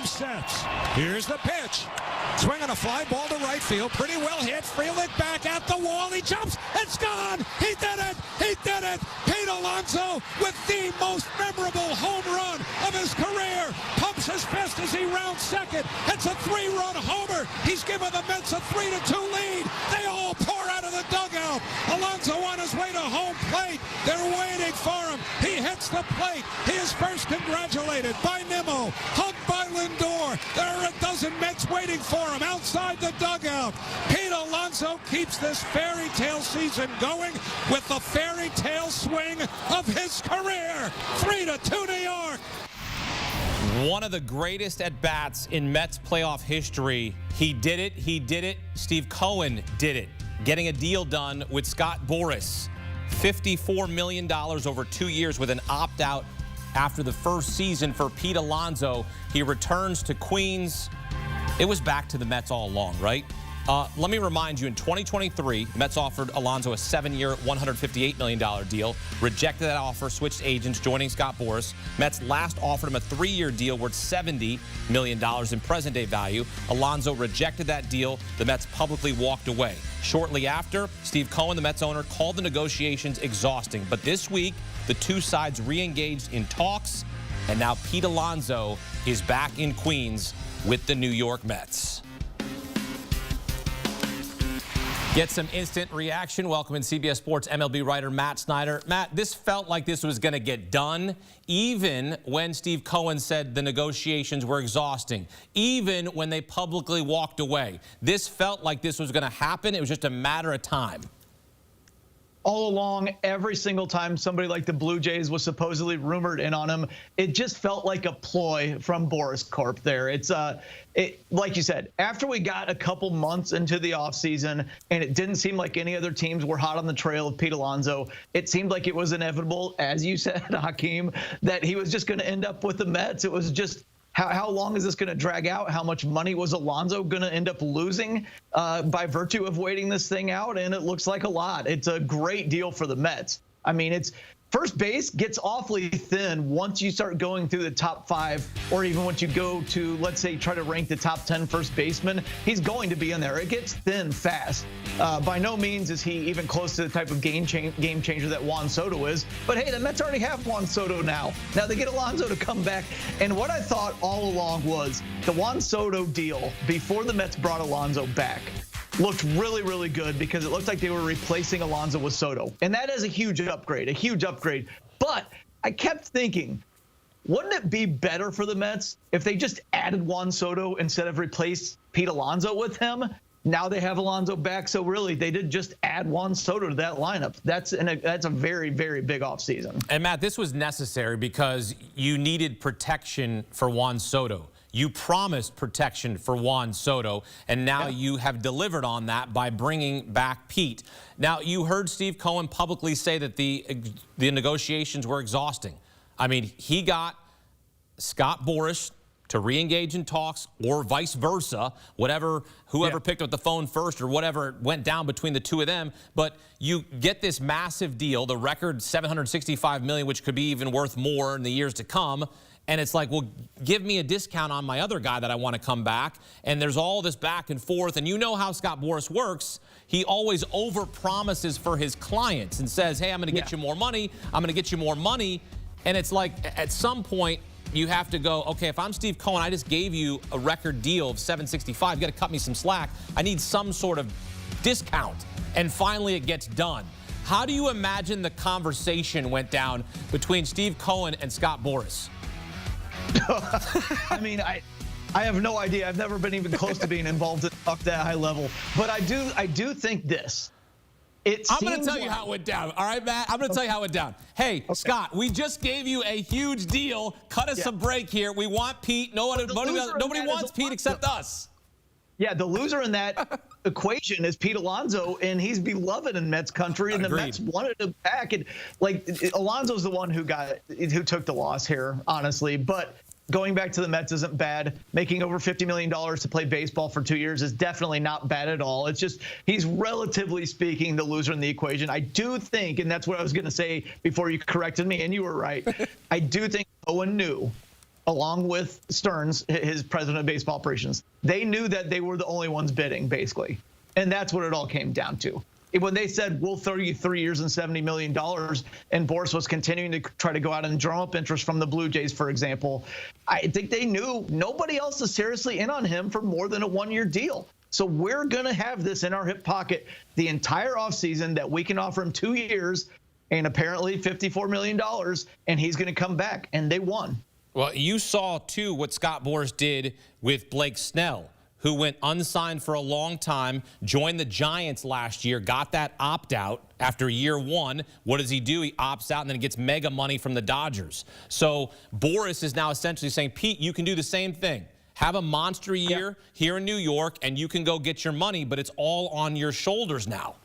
steps. Here's the pitch. Swinging a fly ball to right field. Pretty well hit. Freeland back at the wall. He jumps. It's gone. He did it. He did it. Pete Alonso with the most memorable home run of his career. Pumps his fist as he rounds second. It's a 3-run homer. He's given the Mets a 3-2 lead. They all pour out of the dugout. Alonso on his way to home plate. They're waiting for him. He hits the plate. He is first congratulated by Nimmo. Hugged by Lindor. There are a dozen Mets waiting for him outside the dugout. Pete Alonso keeps this fairy tale season going with the fairy tale swing of his career. 3-2 New York. One of the greatest at-bats in Mets playoff history. He did it. He did it. Steve Cohen did it. Getting a deal done with Scott Boras. $54 million over 2 years with an opt-out after the first season for Pete Alonso. He returns to Queens. It was back to the Mets all along, right? Let me remind you, in 2023, the Mets offered Alonso a 7-year, $158 million deal. Rejected that offer, switched agents, joining Scott Boras. Mets last offered him a 3-year deal worth $70 million in present-day value. Alonso rejected that deal. The Mets publicly walked away. Shortly after, Steve Cohen, the Mets owner, called the negotiations exhausting. But this week, the two sides re-engaged in talks, and now Pete Alonso is back in Queens with the New York Mets. Get some instant reaction. Welcome in CBS Sports MLB writer Matt Snyder. Matt, this felt like this was going to get done, even when Steve Cohen said the negotiations were exhausting, even when they publicly walked away. This felt like this was going to happen. It was just a matter of time. All along, every single time somebody like the Blue Jays was supposedly rumored in on him, it just felt like a ploy from Boras Corp there. It's like you said, after we got a couple months into the offseason and it didn't seem like any other teams were hot on the trail of Pete Alonso, it seemed like it was inevitable, as you said, Hakeem, that he was just going to end up with the Mets. It was just, how long is this going to drag out? How much money was Alonso going to end up losing by virtue of waiting this thing out? And it looks like a lot. It's a great deal for the Mets. I mean, it's first base gets awfully thin once you start going through the top 5, or even once you go to, let's say, try to rank the top 10 first baseman. He's going to be in there. It gets thin fast. By no means is he even close to the type of game changer that Juan Soto is. But hey, the Mets already have Juan Soto now. Now they get Alonso to come back. And what I thought all along was the Juan Soto deal before the Mets brought Alonso back looked really, really good because it looked like they were replacing Alonso with Soto. And that is a huge upgrade, a huge upgrade. But I kept thinking, wouldn't it be better for the Mets if they just added Juan Soto instead of replaced Pete Alonso with him? Now they have Alonso back, so really they did just add Juan Soto to that lineup. That's a very, very big offseason. And Matt, this was necessary because you needed protection for Juan Soto. You promised protection for Juan Soto, and now you have delivered on that by bringing back Pete. Now, you heard Steve Cohen publicly say that the negotiations were exhausting. I mean, he got Scott Boras to re-engage in talks, or vice versa, whoever picked up the phone first or whatever went down between the two of them. But you get this massive deal, the record $765 million, which could be even worth more in the years to come. And it's like, well, give me a discount on my other guy that I want to come back. And there's all this back and forth. And you know how Scott Boras works. He always overpromises for his clients and says, hey, I'm going to get you more money. I'm going to get you more money. And it's like, at some point, you have to go, okay, if I'm Steve Cohen, I just gave you a record deal of $765. You got to cut me some slack. I need some sort of discount. And finally, it gets done. How do you imagine the conversation went down between Steve Cohen and Scott Boras? I mean, I have no idea. I've never been even close to being involved at that high level. But I do think this. I'm going to tell you how it went down. All right, Matt? I'm going to tell you how it went down. Hey, Scott, we just gave you a huge deal. Cut us a break here. We want Pete. Nobody wants Pete except us. Yeah, the loser in that equation is Pete Alonso, and he's beloved in Mets country, and the Mets wanted him back. And like, Alonso's the one who took the loss here, honestly. But going back to the Mets isn't bad. Making over $50 million to play baseball for 2 years is definitely not bad at all. It's just he's relatively speaking the loser in the equation. I do think, and that's what I was going to say before you corrected me, and you were right. I do think Owen knew along with Stearns, his president of baseball operations, they knew that they were the only ones bidding, basically. And that's what it all came down to. When they said, we'll throw you 3 years and $70 million, and Boras was continuing to try to go out and drum up interest from the Blue Jays, for example, I think they knew nobody else is seriously in on him for more than a one-year deal. So we're going to have this in our hip pocket the entire offseason that we can offer him 2 years and apparently $54 million, and he's going to come back. And they won. Well, you saw, too, what Scott Boras did with Blake Snell, who went unsigned for a long time, joined the Giants last year, got that opt-out after year one. What does he do? He opts out and then gets mega money from the Dodgers. So Boras is now essentially saying, Pete, you can do the same thing. Have a monster year here in New York, and you can go get your money, but it's all on your shoulders now.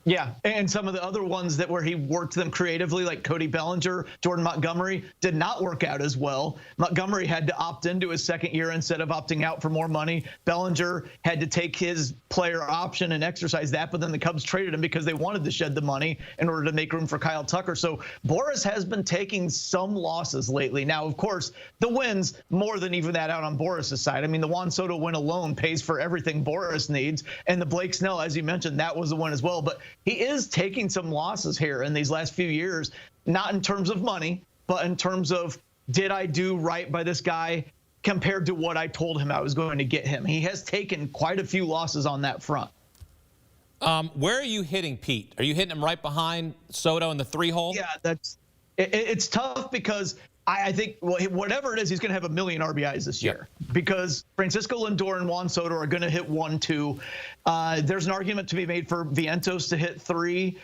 Yeah, and some of the other ones that where he worked them creatively, like Cody Bellinger, Jordan Montgomery, did not work out as well. Montgomery had to opt into his second year instead of opting out for more money. Bellinger had to take his player option and exercise that, but then the Cubs traded him because they wanted to shed the money in order to make room for Kyle Tucker. So Boras has been taking some losses lately. Now, of course, the wins more than even that out on Boras' side. I mean, the Juan Soto win alone pays for everything Boras needs, and the Blake Snell, as you mentioned, that was the one as well. But he is taking some losses here in these last few years, not in terms of money, but in terms of, did I do right by this guy compared to what I told him I was going to get him? He has taken quite a few losses on that front. Where are you hitting Pete? Are you hitting him right behind Soto in the 3-hole? Yeah, it's tough because I think whatever it is, he's going to have 1 million RBIs this year because Francisco Lindor and Juan Soto are going to hit 1, 2. There's an argument to be made for Vientos to hit 3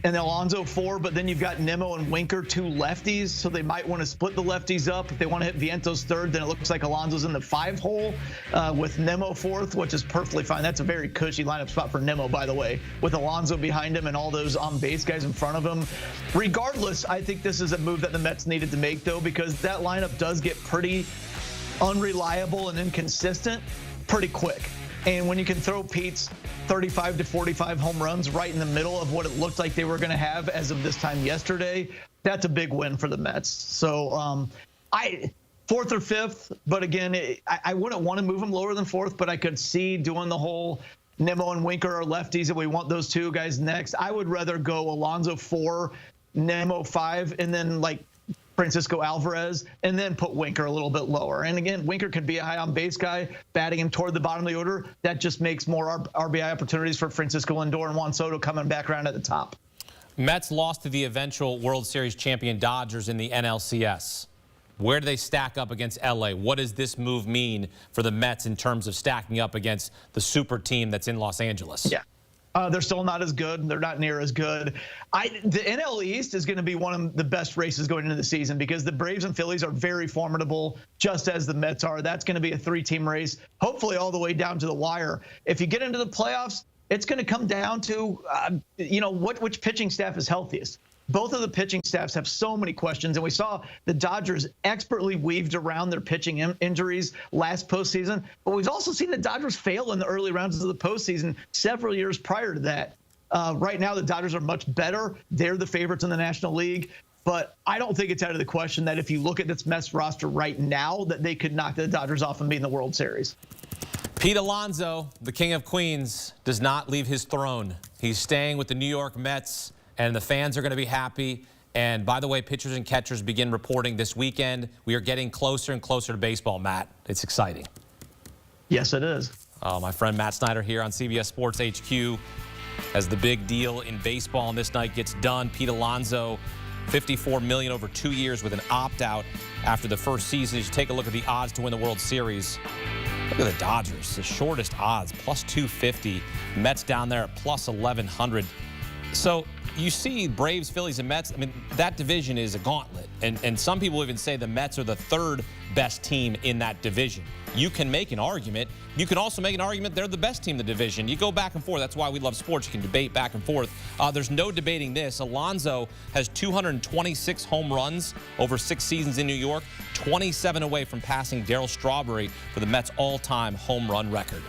and Alonso 4, but then you've got Nimmo and Winker, 2 lefties, so they might want to split the lefties up. If they want to hit Vientos 3rd, then it looks like Alonso's in the 5-hole with Nimmo 4th, which is perfectly fine. That's a very cushy lineup spot for Nimmo, by the way, with Alonso behind him and all those on-base guys in front of him. Regardless, I think this is a move that the Mets needed to make, though, because that lineup does get pretty unreliable and inconsistent pretty quick. And when you can throw Pete's 35 to 45 home runs right in the middle of what it looked like they were going to have as of this time yesterday, that's a big win for the Mets. So 4th or 5th, but again, I wouldn't want to move him lower than 4th, but I could see doing the whole Nimmo and Winker are lefties and we want those 2 guys next. I would rather go Alonso 4, Nimmo 5, and then like Francisco Alvarez, and then put Winker a little bit lower. And again, Winker could be a high on base guy, batting him toward the bottom of the order. That just makes more RBI opportunities for Francisco Lindor and Juan Soto coming back around at the top. Mets lost to the eventual World Series champion Dodgers in the NLCS. Where do they stack up against LA? What does this move mean for the Mets in terms of stacking up against the super team that's in Los Angeles? Yeah. They're still not as good. They're not near as good. The NL East is going to be one of the best races going into the season because the Braves and Phillies are very formidable, just as the Mets are. That's going to be a 3-team race, hopefully all the way down to the wire. If you get into the playoffs, it's going to come down to, which pitching staff is healthiest. Both of the pitching staffs have so many questions, and we saw the Dodgers expertly weaved around their pitching injuries last postseason, but we've also seen the Dodgers fail in the early rounds of the postseason several years prior to that. Right now, the Dodgers are much better. They're the favorites in the National League, but I don't think it's out of the question that if you look at this Mets roster right now, that they could knock the Dodgers off and be in the World Series. Pete Alonso, the King of Queens, does not leave his throne. He's staying with the New York Mets. And the fans are going to be happy. And by the way, pitchers and catchers begin reporting this weekend. We are getting closer and closer to baseball, Matt. It's exciting. Yes, it is. My friend Matt Snyder here on CBS Sports HQ as the big deal in baseball. And this night gets done. Pete Alonso, $54 million over 2 years with an opt-out after the first season. You take a look at the odds to win the World Series. Look at the Dodgers, the shortest odds, plus 250. Mets down there at plus 1,100. So you see Braves, Phillies, and Mets. I mean, that division is a gauntlet. And some people even say the Mets are the 3rd best team in that division. You can make an argument. You can also make an argument they're the best team in the division. You go back and forth. That's why we love sports. You can debate back and forth. There's no debating this. Alonso has 226 home runs over 6 seasons in New York, 27 away from passing Darryl Strawberry for the Mets' all-time home run record.